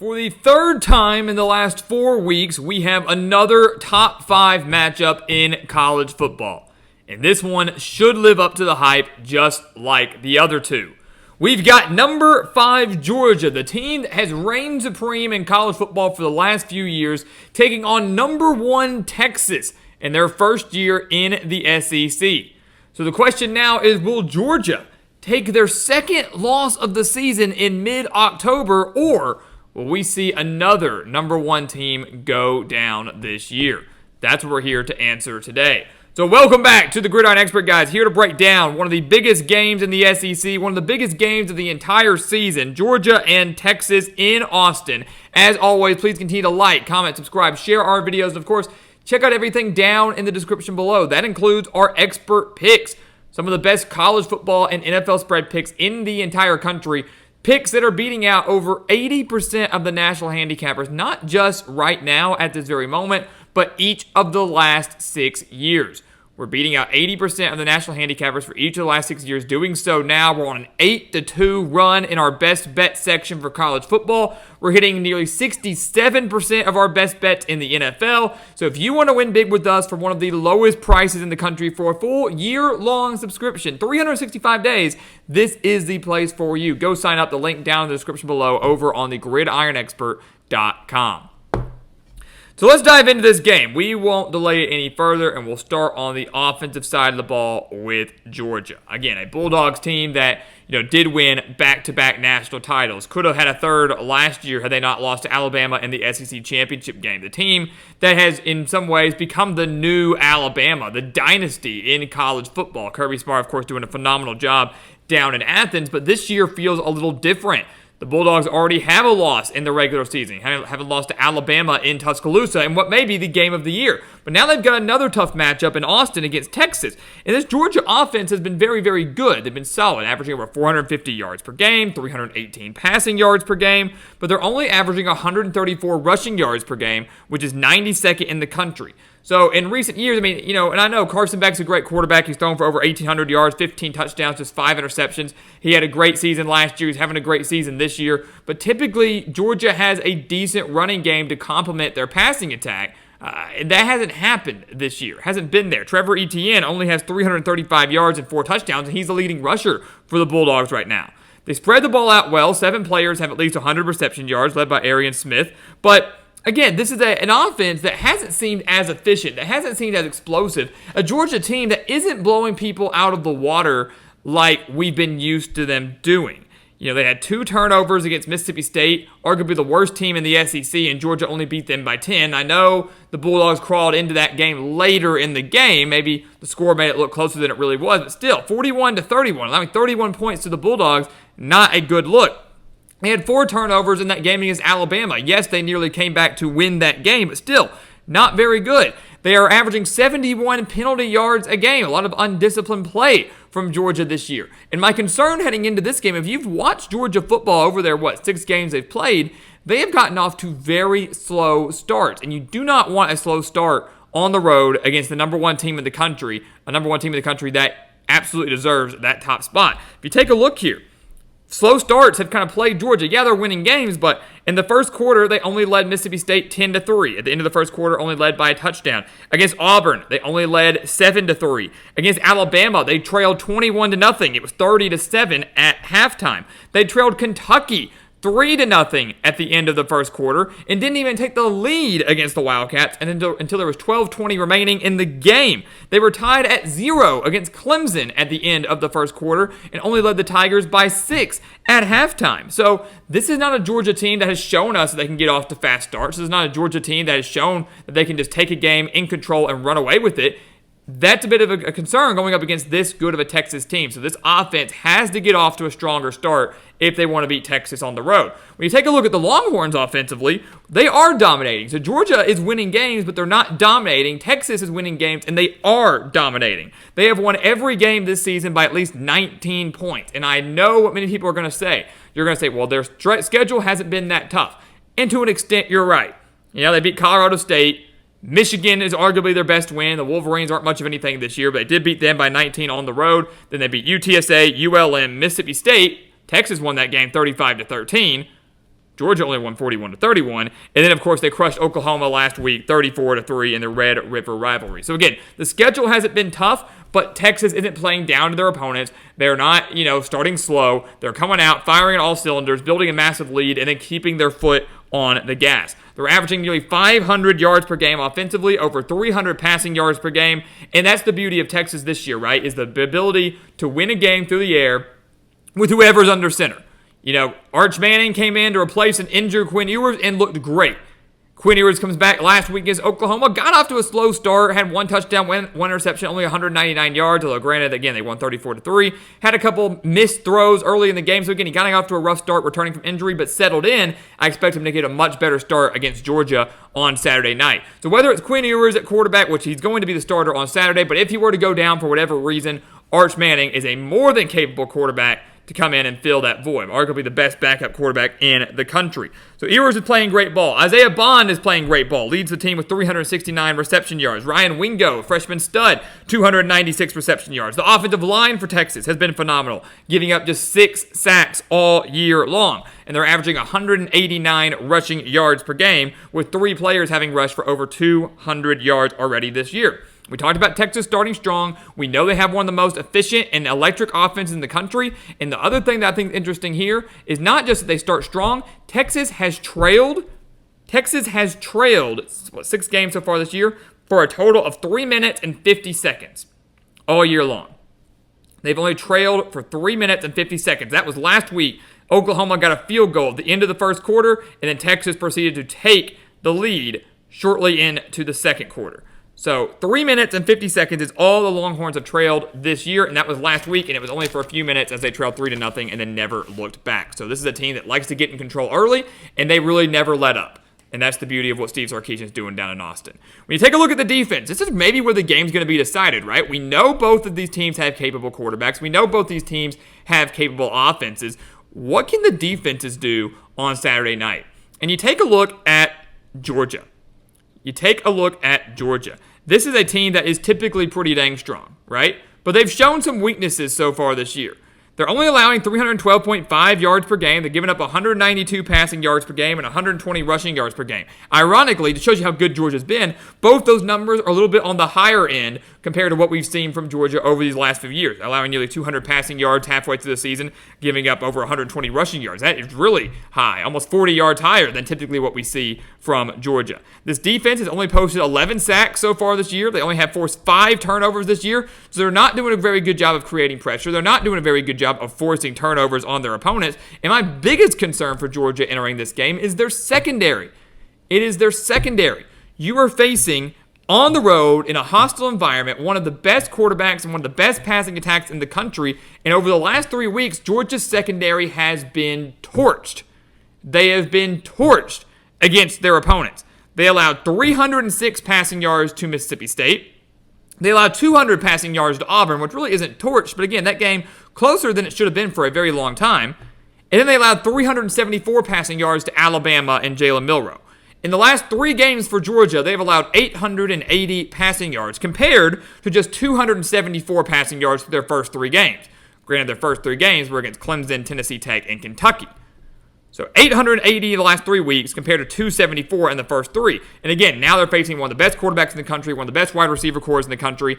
For the third time in the last 4 weeks, we have another top 5 matchup in college football. And this one should live up to the hype just like the other two. We've got number 5 Georgia, the team that has reigned supreme in college football for the last few years, taking on number 1 Texas in their first year in the SEC. So the question now is, will Georgia take their second loss of the season in mid-October, or will we see another number 1 team go down this year? That's what we're here to answer today. So welcome back to the Gridiron Expert, guys. Here to break down one of the biggest games in the SEC, one of the biggest games of the entire season, Georgia and Texas in Austin. As always, please continue to like, comment, subscribe, share our videos, and of course, check out everything down in the description below. That includes our expert picks, some of the best college football and NFL spread picks in the entire country. Picks that are beating out over 80% of the national handicappers, not just right now at this very moment, but each of the last 6 years. We're beating out 80% of the national handicappers for each of the last 6 years. Doing so now, we're on an 8-2 run in our best bet section for college football. We're hitting nearly 67% of our best bets in the NFL. So if you want to win big with us for one of the lowest prices in the country for a full year-long subscription, 365 days, this is the place for you. Go sign up. The link down in the description below over on the gridironexpert.com. So let's dive into this game. We won't delay it any further, and we'll start on the offensive side of the ball with Georgia. Again, a Bulldogs team that did win back-to-back national titles. Could have had a third last year had they not lost to Alabama in the SEC championship game. The team that has, in some ways, become the new Alabama, the dynasty in college football. Kirby Smart, of course, doing a phenomenal job down in Athens, but this year feels a little different. The Bulldogs already have a loss in the regular season, having lost to Alabama in Tuscaloosa in what may be the game of the year. But now they've got another tough matchup in Austin against Texas. And this Georgia offense has been very, very good. They've been solid, averaging over 450 yards per game, 318 passing yards per game, but they're only averaging 134 rushing yards per game, which is 92nd in the country. So in recent years, and I know Carson Beck's a great quarterback. He's thrown for over 1,800 yards, 15 touchdowns, just 5 interceptions. He had a great season last year. He's having a great season this year. But typically, Georgia has a decent running game to complement their passing attack. And that hasn't happened this year. Hasn't been there. Trevor Etienne only has 335 yards and 4 touchdowns, and he's the leading rusher for the Bulldogs right now. They spread the ball out well. 7 players have at least 100 reception yards, led by Arian Smith. But again, this is an offense that hasn't seemed as efficient, that hasn't seemed as explosive. A Georgia team that isn't blowing people out of the water like we've been used to them doing. They had 2 turnovers against Mississippi State, arguably the worst team in the SEC, and Georgia only beat them by 10. I know the Bulldogs crawled into that game later in the game. Maybe the score made it look closer than it really was, but still, 41-31, allowing 31 points to the Bulldogs, not a good look. They had 4 turnovers in that game against Alabama. Yes, they nearly came back to win that game, but still, not very good. They are averaging 71 penalty yards a game, a lot of undisciplined play from Georgia this year. And my concern heading into this game, if you've watched Georgia football over their, 6 games they've played, they have gotten off to very slow starts. And you do not want a slow start on the road against the number 1 team in the country, a number 1 team in the country that absolutely deserves that top spot. If you take a look here, slow starts have kind of plagued Georgia. Yeah, they're winning games, but in the first quarter, they only led Mississippi State 10-3. At the end of the first quarter, only led by a touchdown. Against Auburn, they only led 7-3. Against Alabama, they trailed 21-0. It was 30-7 at halftime. They trailed Kentucky 3-0 at the end of the first quarter and didn't even take the lead against the Wildcats until there was 12:20 remaining in the game. They were tied at 0 against Clemson at the end of the first quarter and only led the Tigers by 6 at halftime. So this is not a Georgia team that has shown us that they can get off to fast starts. This is not a Georgia team that has shown that they can just take a game in control and run away with it. That's a bit of a concern going up against this good of a Texas team. So this offense has to get off to a stronger start if they want to beat Texas on the road. When you take a look at the Longhorns offensively, they are dominating. So Georgia is winning games, but they're not dominating. Texas is winning games, and they are dominating. They have won every game this season by at least 19 points. And I know what many people are going to say. You're going to say, well, their schedule hasn't been that tough. And to an extent, you're right. They beat Colorado State. Michigan is arguably their best win. The Wolverines aren't much of anything this year, but they did beat them by 19 on the road. Then they beat UTSA, ULM, Mississippi State. Texas won that game 35-13. Georgia only won 41-31. And then, of course, they crushed Oklahoma last week 34-3 in the Red River rivalry. So, again, the schedule hasn't been tough, but Texas isn't playing down to their opponents. They're not, starting slow. They're coming out, firing on all cylinders, building a massive lead, and then keeping their foot on the gas. They're averaging nearly 500 yards per game offensively, over 300 passing yards per game. And that's the beauty of Texas this year, right, is the ability to win a game through the air with whoever's under center. Arch Manning came in to replace an injured Quinn Ewers and looked great. Quinn Ewers comes back last week against Oklahoma, got off to a slow start, had one touchdown, one interception, only 199 yards, although granted, again, they won 34-3. Had a couple missed throws early in the game, so again, he got off to a rough start returning from injury, but settled in. I expect him to get a much better start against Georgia on Saturday night. So whether it's Quinn Ewers at quarterback, which he's going to be the starter on Saturday, but if he were to go down for whatever reason, Arch Manning is a more than capable quarterback to come in and fill that void. Arguably the best backup quarterback in the country. So Ewers is playing great ball. Isaiah Bond is playing great ball. Leads the team with 369 reception yards. Ryan Wingo, freshman stud, 296 reception yards. The offensive line for Texas has been phenomenal, giving up just 6 sacks all year long. And they're averaging 189 rushing yards per game, with 3 players having rushed for over 200 yards already this year. We talked about Texas starting strong. We know they have one of the most efficient and electric offenses in the country. And the other thing that I think is interesting here is not just that they start strong. Texas has trailed 6 games so far this year for a total of 3 minutes and 50 seconds all year long. They've only trailed for 3 minutes and 50 seconds. That was last week. Oklahoma got a field goal at the end of the first quarter, and then Texas proceeded to take the lead shortly into the second quarter. So 3 minutes and 50 seconds is all the Longhorns have trailed this year, and that was last week, and it was only for a few minutes as they trailed 3-0 and then never looked back. So this is a team that likes to get in control early, and they really never let up. And that's the beauty of what Steve Sarkisian's doing down in Austin. When you take a look at the defense, this is maybe where the game's going to be decided, right? We know both of these teams have capable quarterbacks. We know both these teams have capable offenses. What can the defenses do on Saturday night? And you take a look at Georgia. This is a team that is typically pretty dang strong, right? But they've shown some weaknesses so far this year. They're only allowing 312.5 yards per game. They're giving up 192 passing yards per game and 120 rushing yards per game. Ironically, to show you how good Georgia's been, both those numbers are a little bit on the higher end compared to what we've seen from Georgia over these last few years, allowing nearly 200 passing yards halfway through the season, giving up over 120 rushing yards. That is really high, almost 40 yards higher than typically what we see from Georgia. This defense has only posted 11 sacks so far this year. They only have forced 5 turnovers this year, so they're not doing a very good job of creating pressure. They're not doing a very good job of forcing turnovers on their opponents. And my biggest concern for Georgia entering this game is their secondary. It is their secondary. You are facing, on the road, in a hostile environment, one of the best quarterbacks and one of the best passing attacks in the country. And over the last 3 weeks, Georgia's secondary has been torched. They have been torched against their opponents. They allowed 306 passing yards to Mississippi State. They allowed 200 passing yards to Auburn, which really isn't torched, but again, that game closer than it should have been for a very long time. And then they allowed 374 passing yards to Alabama and Jalen Milroe. In the last 3 games for Georgia, they've allowed 880 passing yards, compared to just 274 passing yards for their first 3 games. Granted, their first 3 games were against Clemson, Tennessee Tech, and Kentucky. So 880 in the last 3 weeks compared to 274 in the first 3. And again, now they're facing one of the best quarterbacks in the country, one of the best wide receiver cores in the country,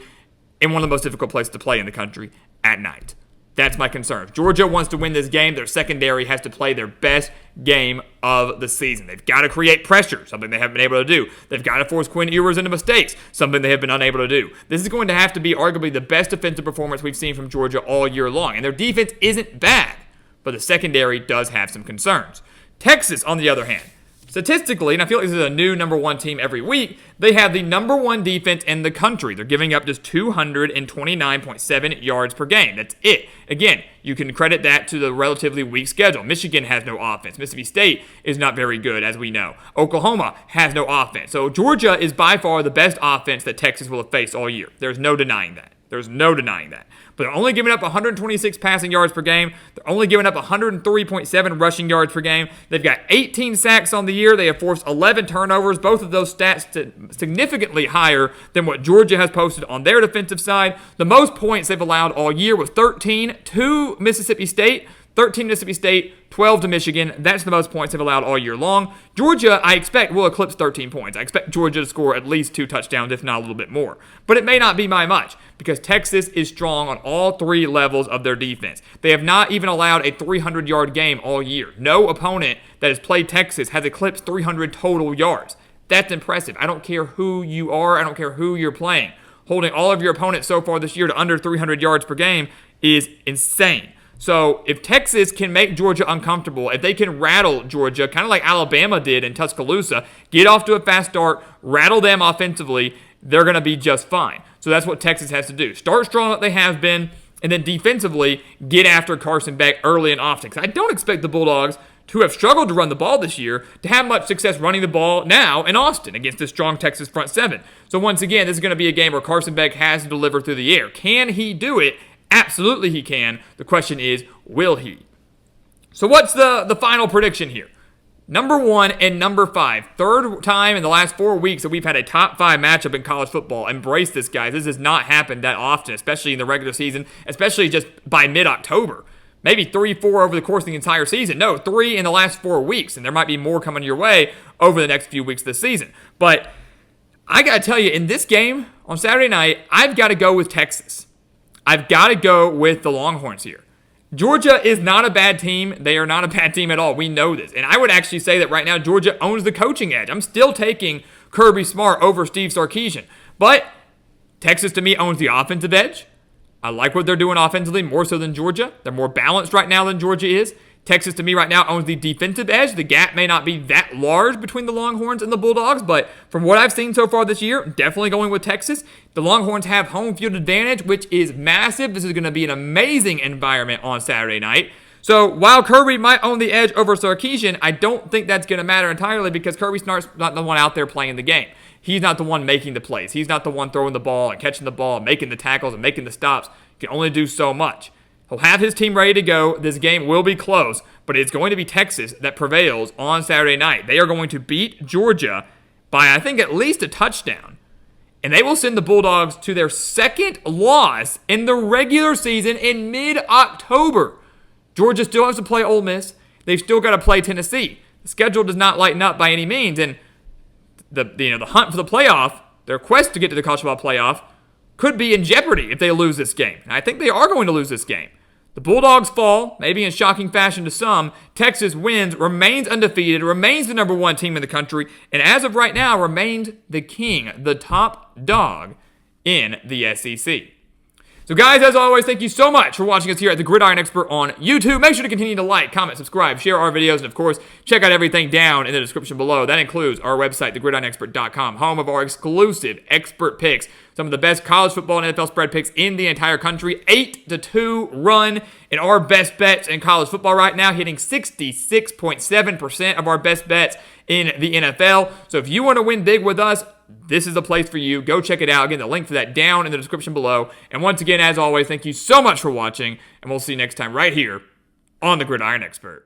and one of the most difficult places to play in the country at night. That's my concern. If Georgia wants to win this game, their secondary has to play their best game of the season. They've got to create pressure, something they haven't been able to do. They've got to force Quinn Ewers into mistakes, something they have been unable to do. This is going to have to be arguably the best defensive performance we've seen from Georgia all year long. And their defense isn't bad, but the secondary does have some concerns. Texas, on the other hand, statistically, and I feel like this is a new number 1 team every week, they have the number 1 defense in the country. They're giving up just 229.7 yards per game. That's it. Again, you can credit that to the relatively weak schedule. Michigan has no offense. Mississippi State is not very good, as we know. Oklahoma has no offense. So Georgia is by far the best offense that Texas will have faced all year. There's no denying that. But they're only giving up 126 passing yards per game. They're only giving up 103.7 rushing yards per game. They've got 18 sacks on the year. They have forced 11 turnovers. Both of those stats significantly higher than what Georgia has posted on their defensive side. The most points they've allowed all year was 13 to Mississippi State. 13 to Mississippi State, 12 to Michigan. That's the most points they've allowed all year long. Georgia, I expect, will eclipse 13 points. I expect Georgia to score at least 2 touchdowns, if not a little bit more. But it may not be by much because Texas is strong on all 3 levels of their defense. They have not even allowed a 300-yard game all year. No opponent that has played Texas has eclipsed 300 total yards. That's impressive. I don't care who you are. I don't care who you're playing. Holding all of your opponents so far this year to under 300 yards per game is insane. So if Texas can make Georgia uncomfortable, if they can rattle Georgia, kind of like Alabama did in Tuscaloosa, get off to a fast start, rattle them offensively, they're going to be just fine. So that's what Texas has to do. Start strong like they have been, and then defensively, get after Carson Beck early and often. Because I don't expect the Bulldogs, who have struggled to run the ball this year, to have much success running the ball now in Austin against this strong Texas front 7. So once again, this is going to be a game where Carson Beck has to deliver through the air. Can he do it? Absolutely he can. The question is, will he? So what's the final prediction here? Number 1 and number 5. Third time in the last 4 weeks that we've had a top 5 matchup in college football. Embrace this, guys. This has not happened that often, especially in the regular season, especially just by mid-October. Maybe 3, 4 over the course of the entire season. No, 3 in the last 4 weeks, and there might be more coming your way over the next few weeks this season. But I got to tell you, in this game on Saturday night, I've got to go with Texas. I've got to go with the Longhorns here. Georgia is not a bad team. They are not a bad team at all. We know this. And I would actually say that right now Georgia owns the coaching edge. I'm still taking Kirby Smart over Steve Sarkisian. But Texas, to me, owns the offensive edge. I like what they're doing offensively more so than Georgia. They're more balanced right now than Georgia is. Texas, to me, right now owns the defensive edge. The gap may not be that large between the Longhorns and the Bulldogs, but from what I've seen so far this year, definitely going with Texas. The Longhorns have home field advantage, which is massive. This is going to be an amazing environment on Saturday night. So while Kirby might own the edge over Sarkisian, I don't think that's going to matter entirely because Kirby Smart's not the one out there playing the game. He's not the one making the plays. He's not the one throwing the ball and catching the ball, and making the tackles and making the stops. He can only do so much. He'll have his team ready to go. This game will be close, but it's going to be Texas that prevails on Saturday night. They are going to beat Georgia by, I think, at least a touchdown. And they will send the Bulldogs to their second loss in the regular season in mid-October. Georgia still has to play Ole Miss. They've still got to play Tennessee. The schedule does not lighten up by any means, and the hunt for the playoff, their quest to get to the college football playoff, could be in jeopardy if they lose this game. And I think they are going to lose this game. The Bulldogs fall, maybe in shocking fashion to some. Texas wins, remains undefeated, remains the number 1 team in the country, and as of right now, remained the king, the top dog in the SEC. So guys, as always, thank you so much for watching us here at the Gridiron Expert on YouTube. Make sure to continue to like, comment, subscribe, share our videos, and of course, check out everything down in the description below. That includes our website, thegridironexpert.com, home of our exclusive expert picks. Some of the best college football and NFL spread picks in the entire country. 8-2 run in our best bets in college football right now, hitting 66.7% of our best bets in the NFL. So if you want to win big with us, this is the place for you. Go check it out. Again, the link for that down in the description below. And once again, as always, thank you so much for watching, and we'll see you next time right here on The Gridiron Expert.